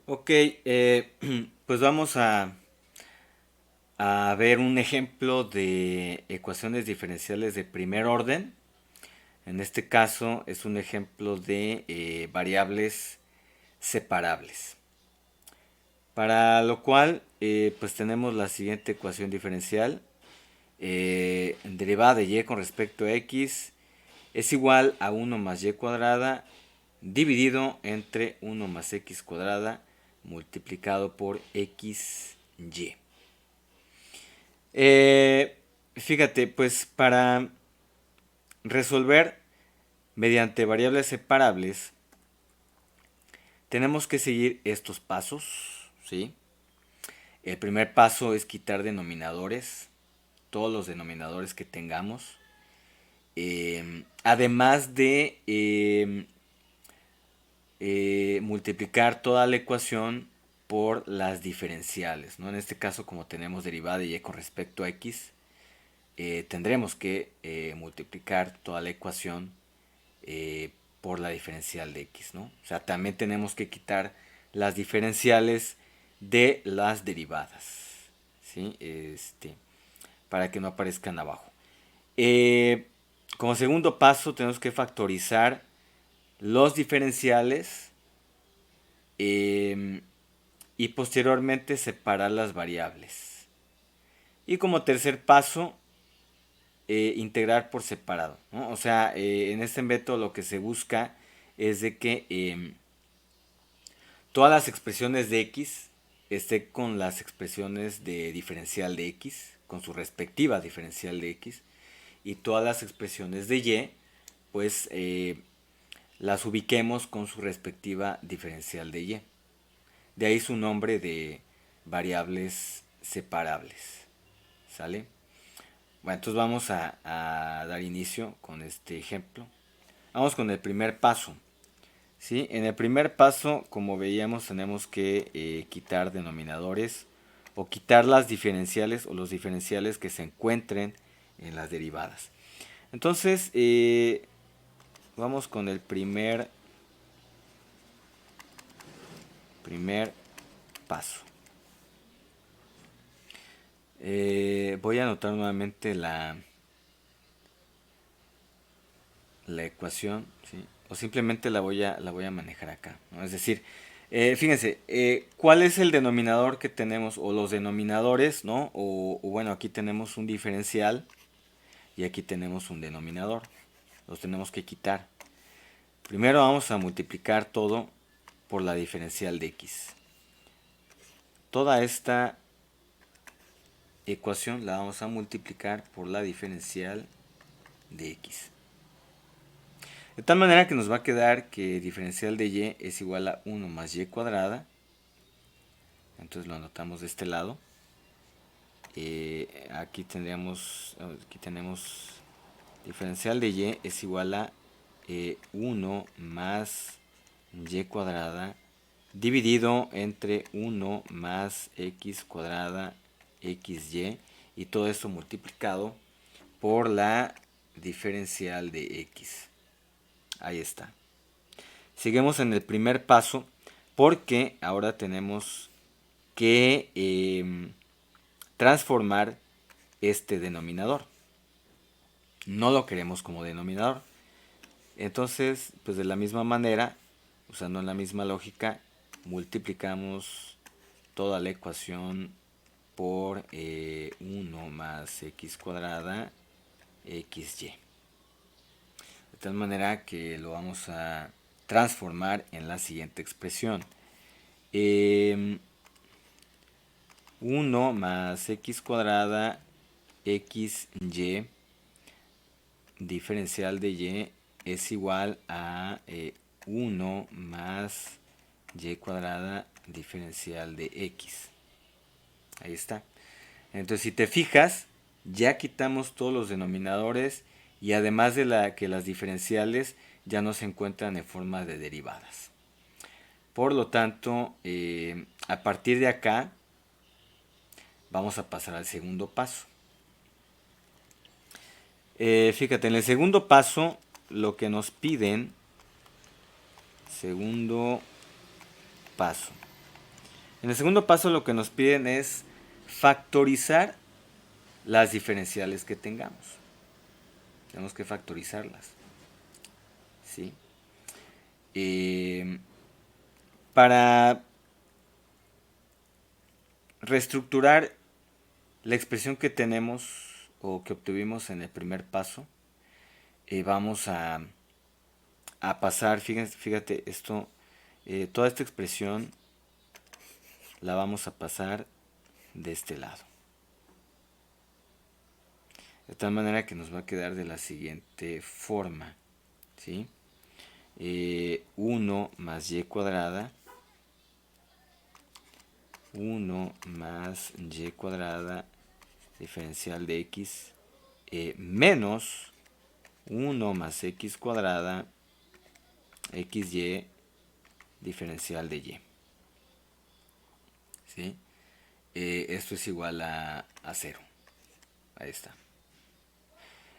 Ok, pues vamos a ver un ejemplo de ecuaciones diferenciales de primer orden. En este caso es un ejemplo de variables separables. Para lo cual, pues tenemos la siguiente ecuación diferencial. Derivada de y con respecto a x es igual a 1 más y cuadrada dividido entre 1 más x cuadrada multiplicado por xy. Fíjate, pues para resolver mediante variables separables tenemos que seguir estos pasos, ¿sí? El primer paso es quitar denominadores, todos los denominadores que tengamos. Además de multiplicar toda la ecuación por las diferenciales, ¿no? En este caso, como tenemos derivada de y con respecto a x, tendremos que multiplicar toda la ecuación por la diferencial de x, ¿no? O sea, también tenemos que quitar las diferenciales de las derivadas, ¿sí? Para que no aparezcan abajo. Como segundo paso, tenemos que factorizar los diferenciales y posteriormente separar las variables. Y como tercer paso, integrar por separado, ¿no? O sea, en este método lo que se busca es de que todas las expresiones de x estén con las expresiones de diferencial de x, con su respectiva diferencial de x, y todas las expresiones de y, pues las ubiquemos con su respectiva diferencial de y. De ahí su nombre de variables separables. ¿Sale? Bueno, entonces vamos a dar inicio con este ejemplo. Vamos con el primer paso. ¿Sí? En el primer paso, como veíamos, tenemos que quitar denominadores o quitar las diferenciales o los diferenciales que se encuentren en las derivadas. Entonces, vamos con el primer paso. Voy a anotar nuevamente la ecuación, ¿sí? O simplemente la voy a manejar acá, ¿no? Es decir, fíjense, ¿cuál es el denominador que tenemos? O los denominadores, ¿no? O bueno, aquí tenemos un diferencial y aquí tenemos un denominador. Los tenemos que quitar. Primero vamos a multiplicar todo por la diferencial de x. Toda esta ecuación la vamos a multiplicar por la diferencial de x. De tal manera que nos va a quedar que diferencial de y es igual a 1 más y cuadrada. Entonces lo anotamos de este lado. Aquí tenemos diferencial de y es igual a 1 más y cuadrada dividido entre 1 más x cuadrada xy, y todo esto multiplicado por la diferencial de x. Ahí está. Seguimos en el primer paso porque ahora tenemos que transformar este denominador. No lo queremos como denominador. Entonces, pues de la misma manera, usando la misma lógica, multiplicamos toda la ecuación por 1 más x cuadrada xy. De tal manera que lo vamos a transformar en la siguiente expresión. 1 más x cuadrada xy diferencial de y es igual a 1 más y cuadrada diferencial de x. Ahí está. Entonces, si te fijas, ya quitamos todos los denominadores y además de que las diferenciales ya no se encuentran en forma de derivadas. Por lo tanto, a partir de acá, vamos a pasar al segundo paso. Fíjate, en el segundo paso, lo que nos piden, segundo paso. En el segundo paso lo que nos piden es factorizar las diferenciales que tengamos. Tenemos que factorizarlas. ¿Sí? Para reestructurar la expresión que tenemos o que obtuvimos en el primer paso, vamos a pasar, fíjate esto, toda esta expresión la vamos a pasar de este lado. De tal manera que nos va a quedar de la siguiente forma, ¿sí? 1 más y cuadrada, 1 más y cuadrada diferencial de x, menos 1 más x cuadrada xy diferencial de y. ¿Sí? Esto es igual a 0. Ahí está.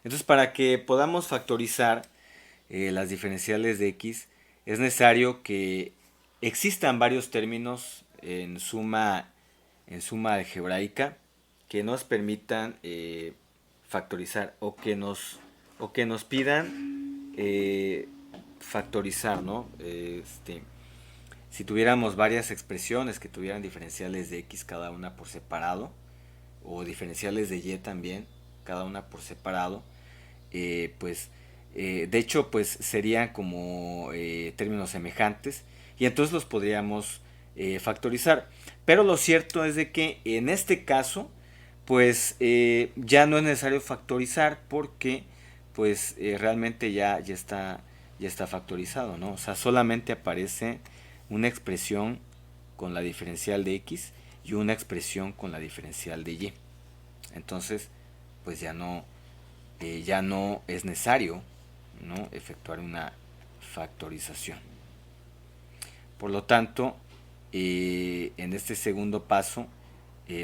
Entonces, para que podamos factorizar las diferenciales de x, es necesario que existan varios términos en suma algebraica que nos permitan factorizar o que nos pidan factorizar, ¿no? Si tuviéramos varias expresiones que tuvieran diferenciales de x cada una por separado, o diferenciales de y también, cada una por separado, pues de hecho pues serían como términos semejantes y entonces los podríamos factorizar. Pero lo cierto es de que en este caso pues ya no es necesario factorizar porque pues realmente ya está factorizado, ¿no? O sea, solamente aparece una expresión con la diferencial de x y una expresión con la diferencial de y. Entonces, pues ya no es necesario, ¿no?, efectuar una factorización. Por lo tanto, en este segundo paso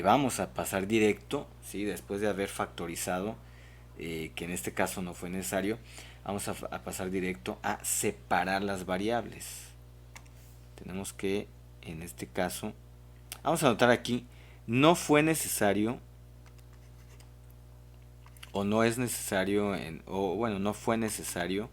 vamos a pasar directo, ¿sí?, después de haber factorizado, que en este caso no fue necesario, vamos a pasar directo a separar las variables. Tenemos que, en este caso, vamos a anotar aquí, no fue necesario, o no es necesario, no fue necesario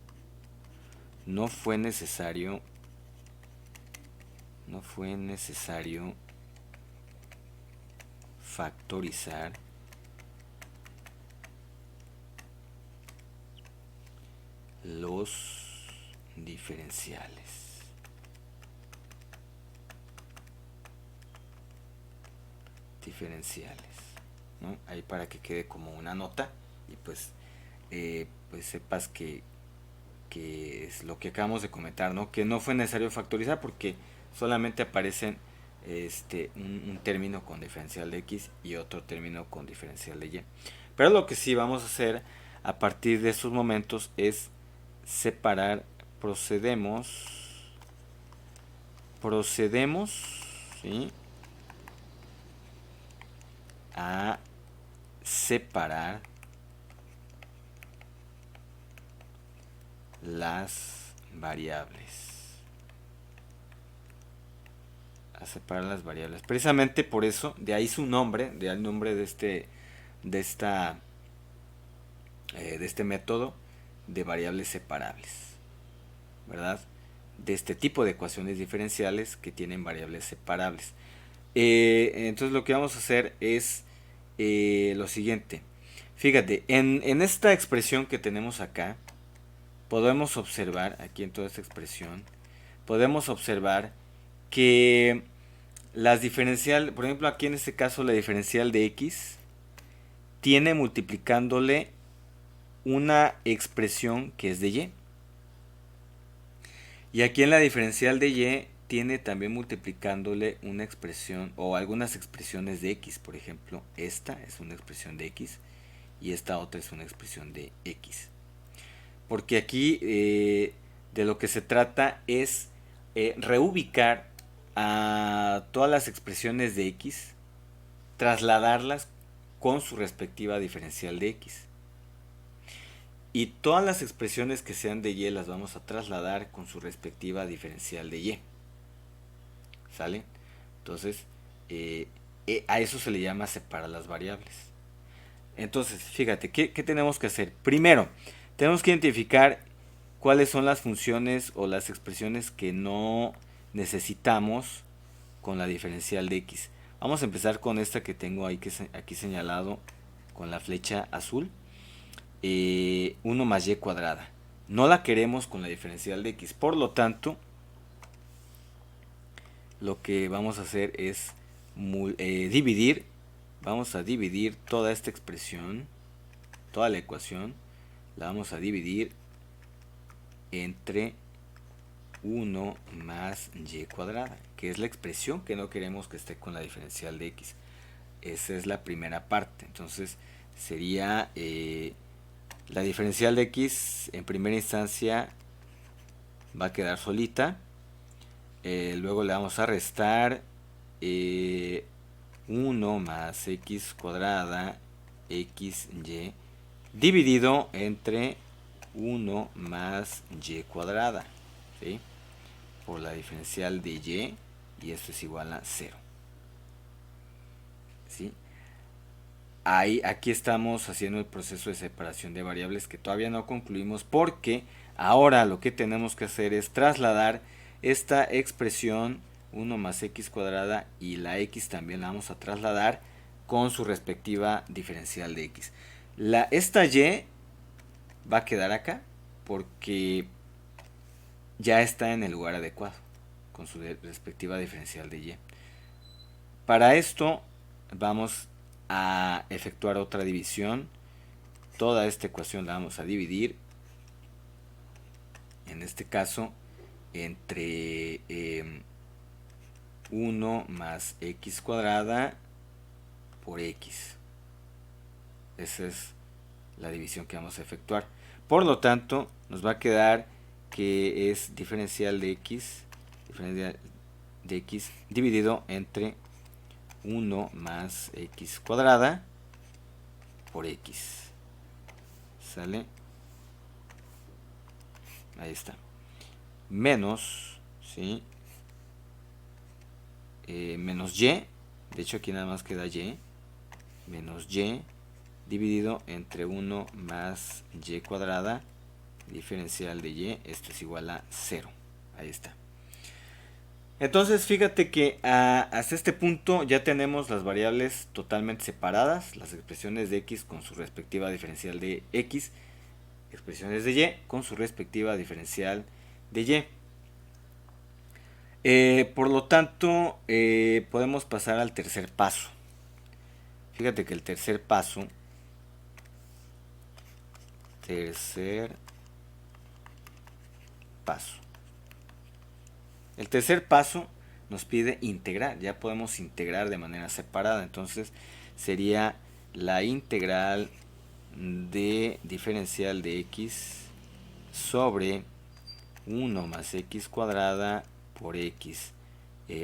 factorizar los diferenciales. ¿No? Ahí para que quede como una nota y pues sepas que es lo que acabamos de comentar, ¿no? Que no fue necesario factorizar porque solamente aparecen un término con diferencial de x y otro término con diferencial de y. Pero lo que sí vamos a hacer a partir de estos momentos es separar, procedemos, ¿sí?, a separar las variables. Precisamente por eso, de ahí su nombre, de ahí el nombre de este método de variables separables, ¿verdad? De este tipo de ecuaciones diferenciales que tienen variables separables. Entonces lo que vamos a hacer es lo siguiente. Fíjate, en esta expresión que tenemos acá, podemos observar, aquí en toda esta expresión, podemos observar que las diferencial, por ejemplo aquí en este caso la diferencial de x tiene multiplicándole una expresión que es de y. Y aquí en la diferencial de y tiene también multiplicándole una expresión o algunas expresiones de x. Por ejemplo, esta es una expresión de x y esta otra es una expresión de x. Porque aquí de lo que se trata es reubicar a todas las expresiones de x, trasladarlas con su respectiva diferencial de x. Y todas las expresiones que sean de y las vamos a trasladar con su respectiva diferencial de y. ¿Sale? Entonces, a eso se le llama separar las variables. Entonces, fíjate, ¿qué tenemos que hacer? Primero, tenemos que identificar cuáles son las funciones o las expresiones que no necesitamos con la diferencial de x. Vamos a empezar con esta que tengo aquí señalado con la flecha azul. 1 más y cuadrada. No la queremos con la diferencial de x. Por lo tanto, lo que vamos a hacer es dividir. Vamos a dividir toda esta expresión, toda la ecuación, la vamos a dividir entre 1 más y cuadrada, que es la expresión que no queremos que esté con la diferencial de x. Esa es la primera parte. Entonces sería la diferencial de x en primera instancia va a quedar solita. Luego le vamos a restar 1 más x cuadrada xy dividido entre 1 más y cuadrada, ¿sí? Por la diferencial de y esto es igual a 0. ¿Sí? Aquí estamos haciendo el proceso de separación de variables que todavía no concluimos, porque ahora lo que tenemos que hacer es trasladar esta expresión 1 más x cuadrada y la x también la vamos a trasladar con su respectiva diferencial de x. Esta y va a quedar acá porque ya está en el lugar adecuado con su respectiva diferencial de y. Para esto vamos a efectuar otra división. Toda esta ecuación la vamos a dividir, en este caso, entre 1 más x cuadrada por x. Esa es la división que vamos a efectuar. Por lo tanto, nos va a quedar que es diferencial de x dividido entre 1 más x cuadrada por x. ¿Sale? Ahí está. Menos, ¿sí? Menos y. De hecho, aquí nada más queda y. Menos y dividido entre 1 más y cuadrada diferencial de y. Esto es igual a 0. Ahí está. Entonces fíjate que hasta este punto ya tenemos las variables totalmente separadas, las expresiones de x con su respectiva diferencial de x, expresiones de y con su respectiva diferencial de y. Por lo tanto, podemos pasar al tercer paso. Fíjate que el tercer paso, el tercer paso nos pide integrar. Ya podemos integrar de manera separada. Entonces sería la integral de diferencial de x sobre 1 más x cuadrada por x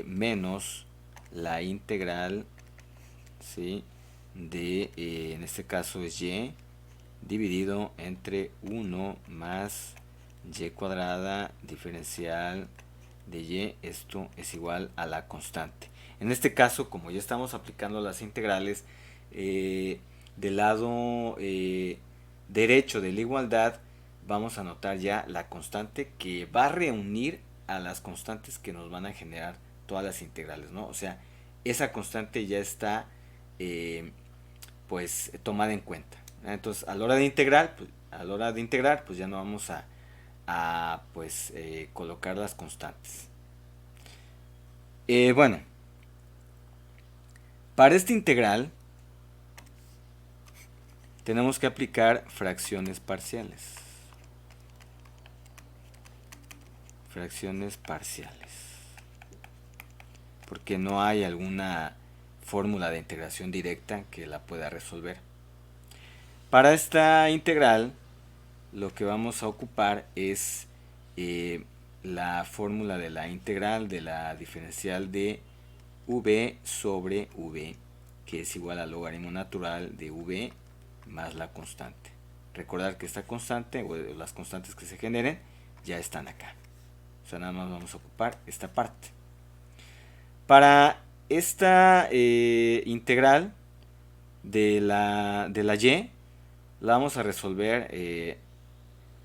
menos la integral, ¿sí? De, en este caso es y, dividido entre 1 más y cuadrada diferencial de y. Esto es igual a la constante. En este caso, como ya estamos aplicando las integrales, del lado derecho de la igualdad vamos a anotar ya la constante que va a reunir a las constantes que nos van a generar todas las integrales, ¿no? O sea, esa constante ya está pues tomada en cuenta. Entonces, a la hora de integrar, pues ya no vamos a pues colocar las constantes. Bueno, para esta integral tenemos que aplicar fracciones parciales. Fracciones parciales. Porque no hay alguna fórmula de integración directa que la pueda resolver. Para esta integral, lo que vamos a ocupar es la fórmula de la integral de la diferencial de v sobre v, que es igual al logaritmo natural de v más la constante. Recordar que esta constante o las constantes que se generen ya están acá. O sea, nada más vamos a ocupar esta parte. Para esta integral de la y la vamos a resolver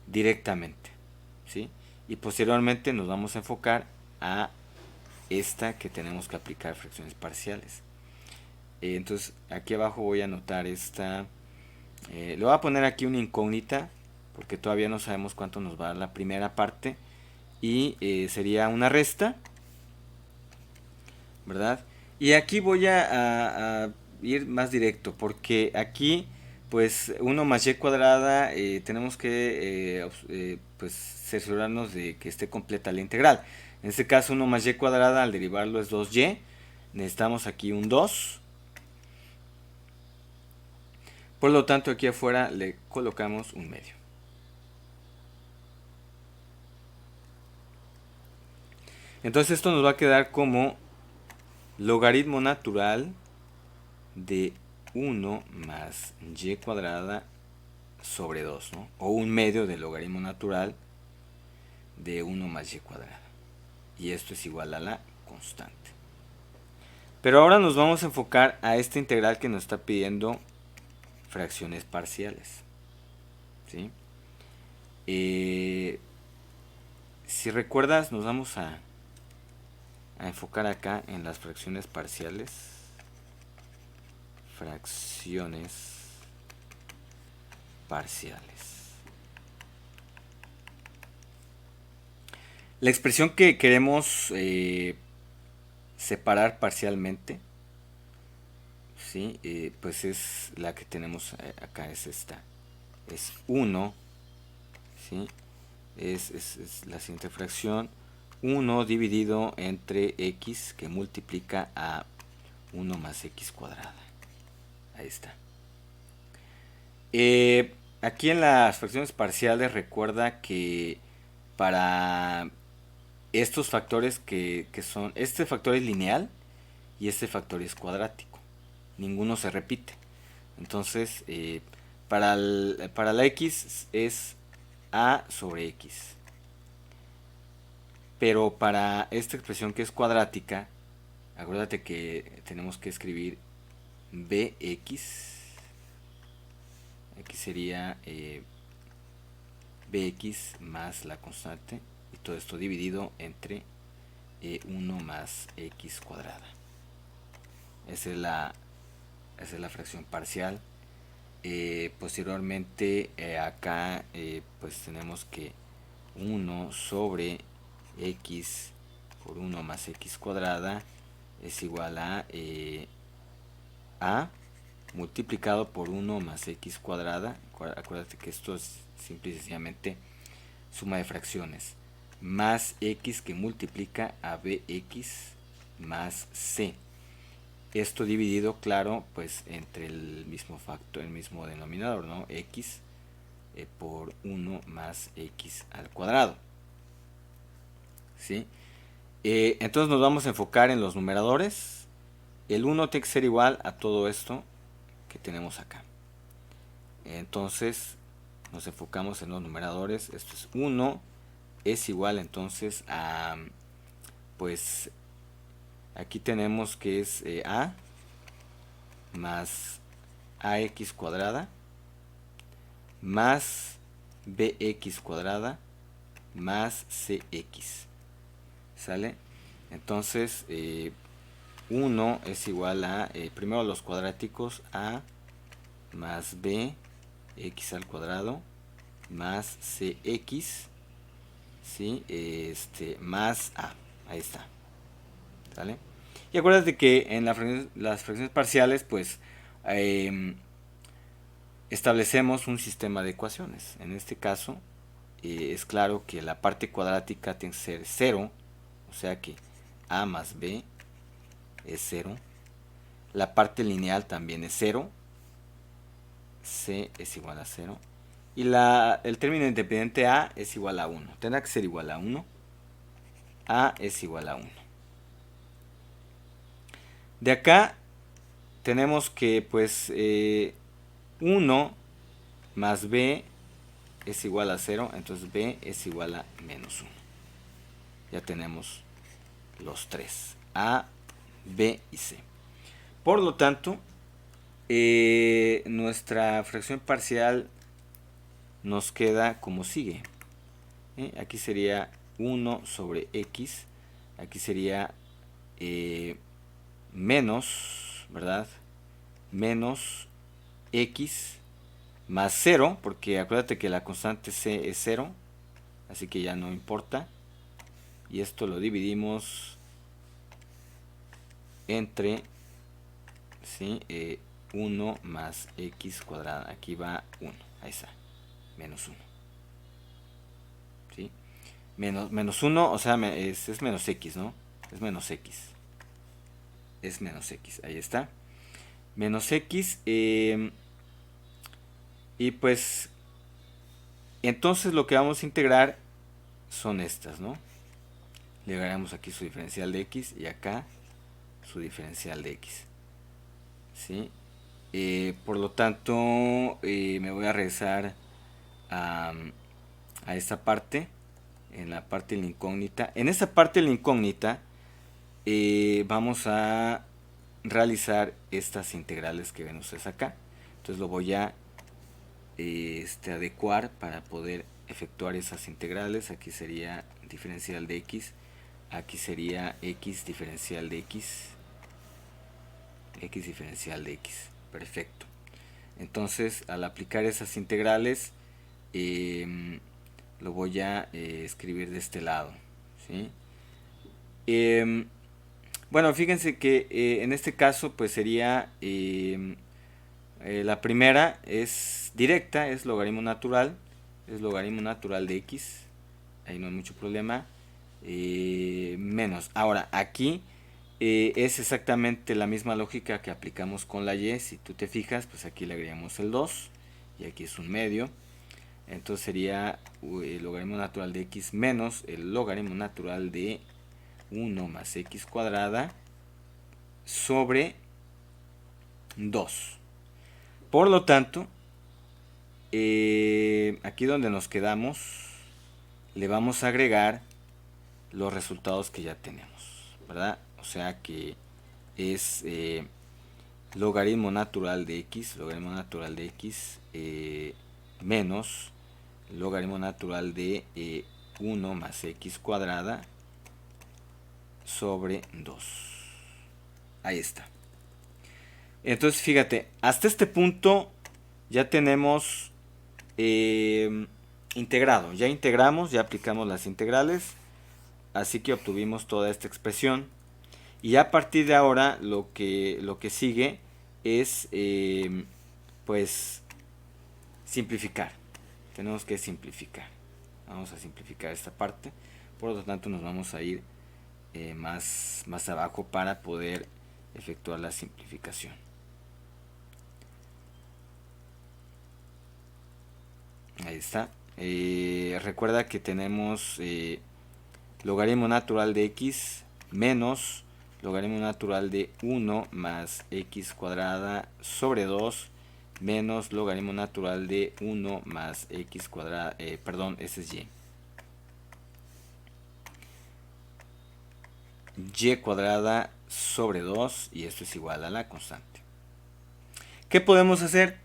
directamente, ¿sí? Y posteriormente nos vamos a enfocar a esta que tenemos que aplicar fracciones parciales. Entonces aquí abajo voy a anotar esta, le voy a poner aquí una incógnita porque todavía no sabemos cuánto nos va a dar la primera parte, y sería una resta, ¿verdad? Y aquí voy a ir más directo porque aquí pues 1 más y cuadrada, tenemos que pues cerciorarnos de que esté completa la integral. En este caso 1 más y cuadrada al derivarlo es 2y. Necesitamos aquí un 2. Por lo tanto aquí afuera le colocamos un medio. Entonces esto nos va a quedar como logaritmo natural de 1 más y cuadrada sobre 2, ¿no? O un medio del logaritmo natural de 1 más y cuadrada. Y esto es igual a la constante. Pero ahora nos vamos a enfocar a esta integral que nos está pidiendo fracciones parciales, ¿sí? Si recuerdas, nos vamos a enfocar acá en las fracciones parciales. Fracciones parciales. La expresión que queremos separar parcialmente, ¿sí? Pues es la que tenemos acá, es esta. Es 1, ¿sí? Es la siguiente fracción. 1 dividido entre x, que multiplica a 1 más x cuadrada. Ahí está. Aquí en las fracciones parciales recuerda que para estos factores que son, este factor es lineal y este factor es cuadrático, ninguno se repite. Entonces para la x es a sobre x, pero para esta expresión que es cuadrática, acuérdate que tenemos que escribir bx. Aquí sería bx más la constante, y todo esto dividido entre 1 más x cuadrada. Esa es la fracción parcial. Posteriormente acá pues tenemos que 1 sobre x por 1 más x cuadrada es igual a multiplicado por 1 más x cuadrada. Acuérdate que esto es simple y sencillamente suma de fracciones, más x que multiplica a bx más c. Esto dividido, claro, pues entre el mismo factor, el mismo denominador, ¿no? X por 1 más x al cuadrado, ¿sí? Entonces nos vamos a enfocar en los numeradores. El 1 tiene que ser igual a todo esto que tenemos acá. Entonces nos enfocamos en los numeradores. Esto es 1 es igual entonces a, pues aquí tenemos que es a más ax cuadrada más bx cuadrada más cx, ¿sale? Entonces 1 es igual a, primero los cuadráticos, a más b x al cuadrado más cx, ¿sí? Más a, ahí está, ¿sale? Y acuérdate que en las fracciones parciales pues establecemos un sistema de ecuaciones. En este caso es claro que la parte cuadrática tiene que ser 0, o sea que a más b es 0. La parte lineal también es 0. C es igual a 0. Y el término independiente a es igual a 1. Tendrá que ser igual a 1. A es igual a 1. De acá tenemos que pues 1 más b es igual a 0. Entonces b es igual a menos 1. Ya tenemos los tres. A, B y C. Por lo tanto, nuestra fracción parcial nos queda como sigue. Aquí sería 1 sobre x. Aquí sería menos, ¿verdad? Menos x más 0, porque acuérdate que la constante c es 0, así que ya no importa. Y esto lo dividimos entre, ¿sí? 1 más x cuadrada. Aquí va 1, ahí está, menos 1. ¿Sí? Menos 1, o sea, es menos x, ¿no? Es menos x. Es menos x, ahí está. Menos x. Y pues, entonces lo que vamos a integrar son estas, ¿no? Le agregamos aquí su diferencial de x y acá su diferencial de x. ¿Sí? Por lo tanto, me voy a regresar a esta parte, en la parte de la incógnita. En esta parte de la incógnita vamos a realizar estas integrales que ven ustedes acá. Entonces lo voy a adecuar para poder efectuar esas integrales. Aquí sería diferencial de x, aquí sería x diferencial de x, x diferencial de x. Perfecto. Entonces, al aplicar esas integrales, lo voy a escribir de este lado, ¿sí? Bueno, fíjense que en este caso pues sería la primera es directa, es logaritmo natural de x, ahí no hay mucho problema, menos. Ahora, aquí es exactamente la misma lógica que aplicamos con la y. Si tú te fijas, pues aquí le agregamos el 2 y aquí es un medio. Entonces sería el logaritmo natural de x menos el logaritmo natural de 1 más x cuadrada sobre 2. Por lo tanto, aquí donde nos quedamos, le vamos a agregar los resultados que ya tenemos, ¿verdad? O sea que es logaritmo natural de x menos logaritmo natural de 1 más x cuadrada sobre 2. Ahí está. Entonces fíjate, hasta este punto ya tenemos integrado. Ya integramos, ya aplicamos las integrales. Así que obtuvimos toda esta expresión. Y a partir de ahora lo que sigue es pues simplificar. Tenemos que simplificar. Vamos a simplificar esta parte. Por lo tanto nos vamos a ir más abajo para poder efectuar la simplificación. Ahí está. Recuerda que tenemos logaritmo natural de x menos logaritmo natural de 1 más x cuadrada sobre 2 menos logaritmo natural de 1 más x cuadrada, perdón, ese es y cuadrada sobre 2 y esto es igual a la constante. ¿Qué podemos hacer?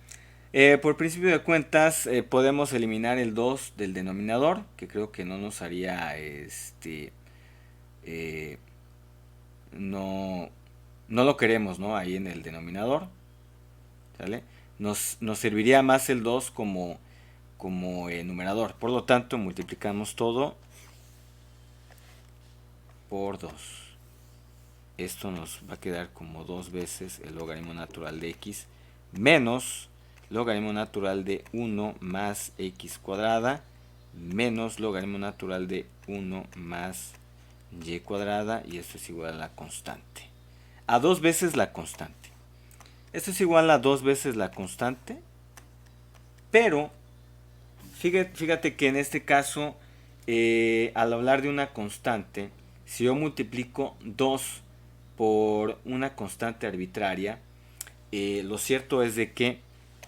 Por principio de cuentas podemos eliminar el 2 del denominador, que creo que no nos haría no lo queremos, ¿no? Ahí en el denominador, ¿sale? Nos serviría más el 2 como numerador. Por lo tanto, multiplicamos todo por 2. Esto nos va a quedar como 2 veces el logaritmo natural de x menos logaritmo natural de 1 más x cuadrada menos logaritmo natural de 1 más y cuadrada, y esto es igual a la constante. A 2 veces la constante. Esto es igual a 2 veces la constante, pero fíjate que en este caso, al hablar de una constante, si yo multiplico 2 por una constante arbitraria, lo cierto es de que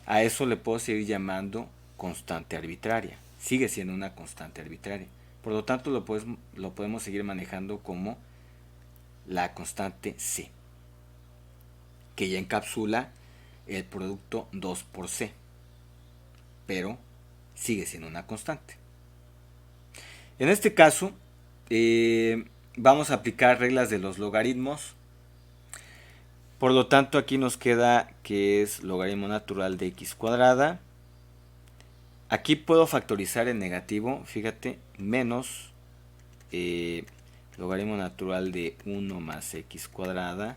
a eso le puedo seguir llamando constante arbitraria. Sigue siendo una constante arbitraria. Por lo tanto, lo podemos seguir manejando como la constante C. que ya encapsula el producto 2 por c, pero sigue siendo una constante. En este caso, vamos a aplicar reglas de los logaritmos. Por lo tanto, aquí nos queda que es logaritmo natural de x cuadrada. Aquí puedo factorizar en negativo, fíjate, menos logaritmo natural de 1 más x cuadrada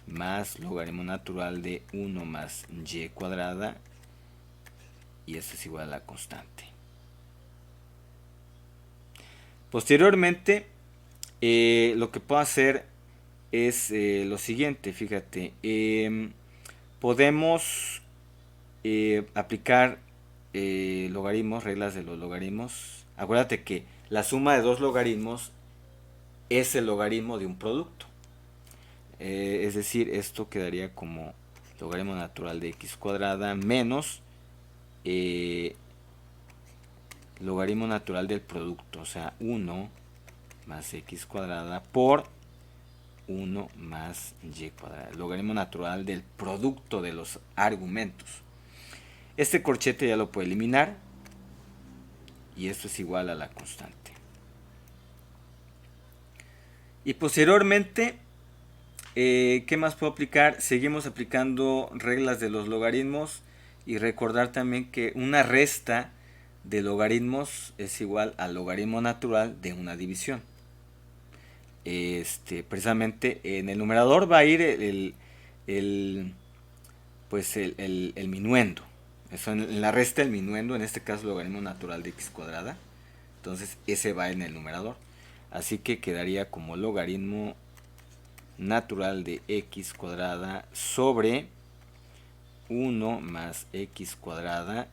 más logaritmo natural de 1 más y cuadrada, y esto es igual a la constante. Posteriormente, lo que puedo hacer es lo siguiente, fíjate, podemos aplicar logaritmos, reglas de los logaritmos. Acuérdate que la suma de dos logaritmos es el logaritmo de un producto. Es decir, esto quedaría como logaritmo natural de x cuadrada menos logaritmo natural del producto, o sea, 1 más x cuadrada por 1 más y cuadrada, el logaritmo natural del producto de los argumentos. Este corchete ya lo puedo eliminar y esto es igual a la constante. Y posteriormente, ¿qué más puedo aplicar? Seguimos aplicando reglas de los logaritmos y recordar también que una resta de logaritmos es igual al logaritmo natural de una división. Precisamente en el numerador va a ir el minuendo. Eso en la resta el minuendo, en este caso logaritmo natural de x cuadrada. Entonces ese va en el numerador. Así que quedaría como logaritmo natural de x cuadrada sobre 1 más x cuadrada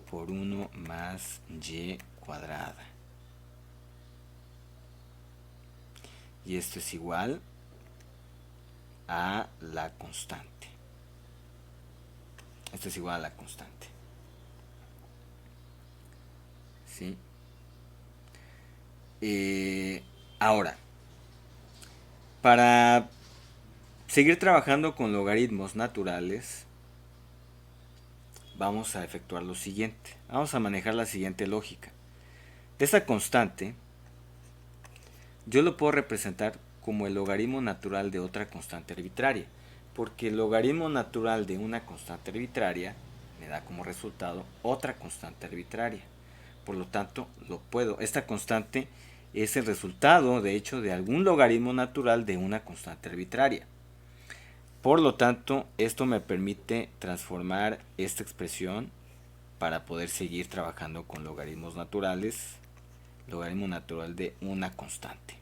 por 1 más y cuadrada. Y esto es igual a la constante. Esto es igual a la constante. ¿Sí? Ahora, para seguir trabajando con logaritmos naturales, vamos a efectuar lo siguiente. Vamos a manejar la siguiente lógica. Esta constante yo lo puedo representar como el logaritmo natural de otra constante arbitraria, porque el logaritmo natural de una constante arbitraria me da como resultado otra constante arbitraria. Por lo tanto, esta constante es el resultado, de hecho, de algún logaritmo natural de una constante arbitraria. Por lo tanto, esto me permite transformar esta expresión para poder seguir trabajando con logaritmos naturales, logaritmo natural de una constante.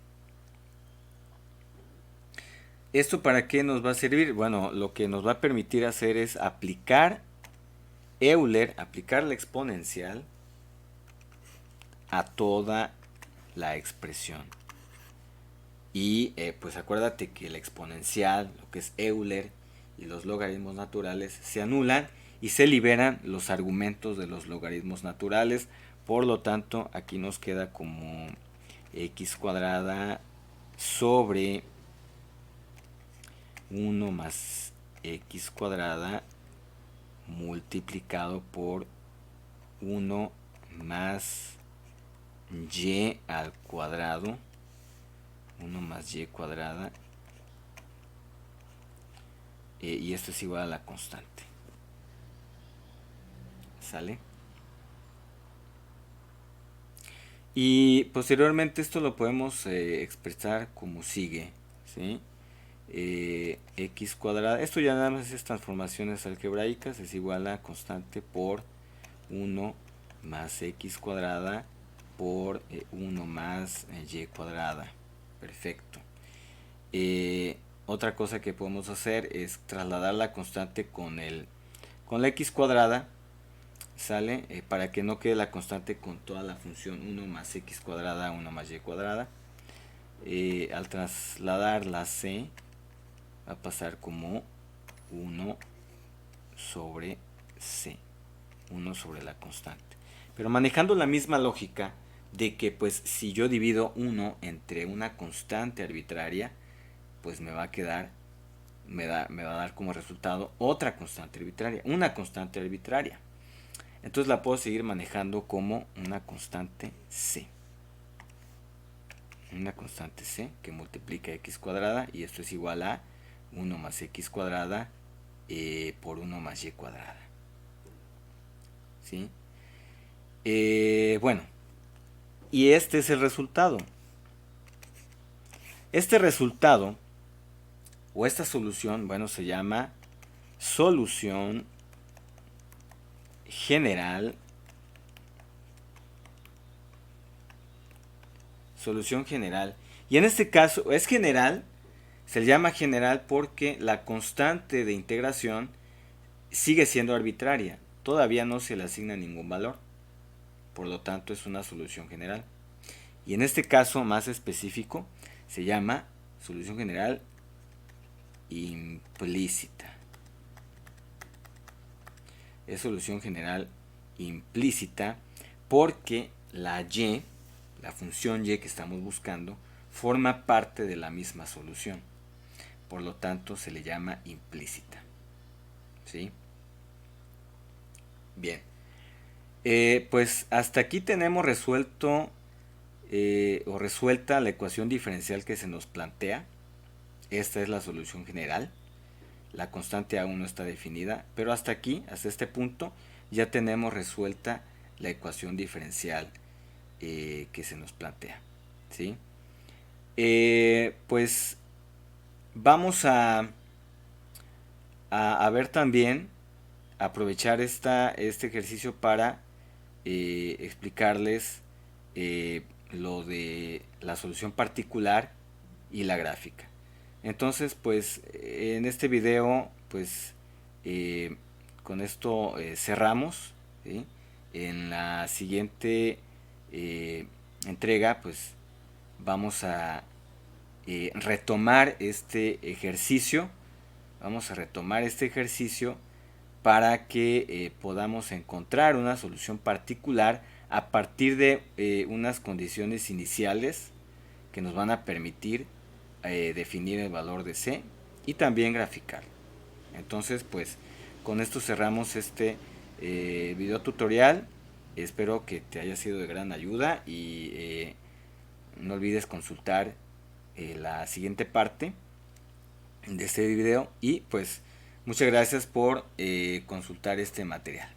¿Esto para qué nos va a servir? Bueno, lo que nos va a permitir hacer es aplicar Euler, aplicar la exponencial a toda la expresión. Y pues acuérdate que la exponencial, lo que es Euler y los logaritmos naturales se anulan y se liberan los argumentos de los logaritmos naturales. Por lo tanto, aquí nos queda como x cuadrada sobre 1 más x cuadrada multiplicado por 1 más y al cuadrado, 1 más y cuadrada, y esto es igual a la constante. ¿Sale? Y posteriormente esto lo podemos expresar como sigue, ¿sí? X cuadrada, esto ya nada más es transformaciones algebraicas, es igual a constante por 1 más x cuadrada por 1 más y cuadrada. Perfecto. Otra cosa que podemos hacer es trasladar la constante con la x cuadrada, ¿sale? Para que no quede la constante con toda la función 1 más x cuadrada, 1 más y cuadrada. Al trasladar la c va a pasar como 1 sobre c, 1 sobre la constante. Pero manejando la misma lógica de que pues si yo divido 1 entre una constante arbitraria, pues me va a quedar me va a dar como resultado otra constante arbitraria, una constante arbitraria. Entonces la puedo seguir manejando como una constante C. Una constante C que multiplica x cuadrada, y esto es igual a 1 más x cuadrada por 1 más y cuadrada. ¿Sí? Bueno, y este es el resultado. Este resultado, o esta solución, bueno, se llama solución general. Solución general. Y en este caso es general, se le llama general porque la constante de integración sigue siendo arbitraria. Todavía no se le asigna ningún valor. Por lo tanto, es una solución general. Y en este caso más específico, se llama solución general implícita. Es solución general implícita porque la y, la función y que estamos buscando, forma parte de la misma solución. Por lo tanto, se le llama implícita. ¿Sí? Bien. Pues hasta aquí tenemos resuelto o resuelta la ecuación diferencial que se nos plantea. Esta es la solución general. La constante aún no está definida, pero hasta aquí, hasta este punto, ya tenemos resuelta la ecuación diferencial que se nos plantea. ¿Sí? Pues vamos a ver también, aprovechar este ejercicio para explicarles lo de la solución particular y la gráfica. Entonces, pues en este video, pues con esto cerramos, ¿sí? En la siguiente entrega, pues vamos a retomar este ejercicio. Vamos a retomar este ejercicio para que podamos encontrar una solución particular a partir de unas condiciones iniciales que nos van a permitir definir el valor de C y también graficar. Entonces, pues con esto cerramos este video tutorial. Espero que te haya sido de gran ayuda y no olvides consultar la siguiente parte de este video, y pues muchas gracias por consultar este material.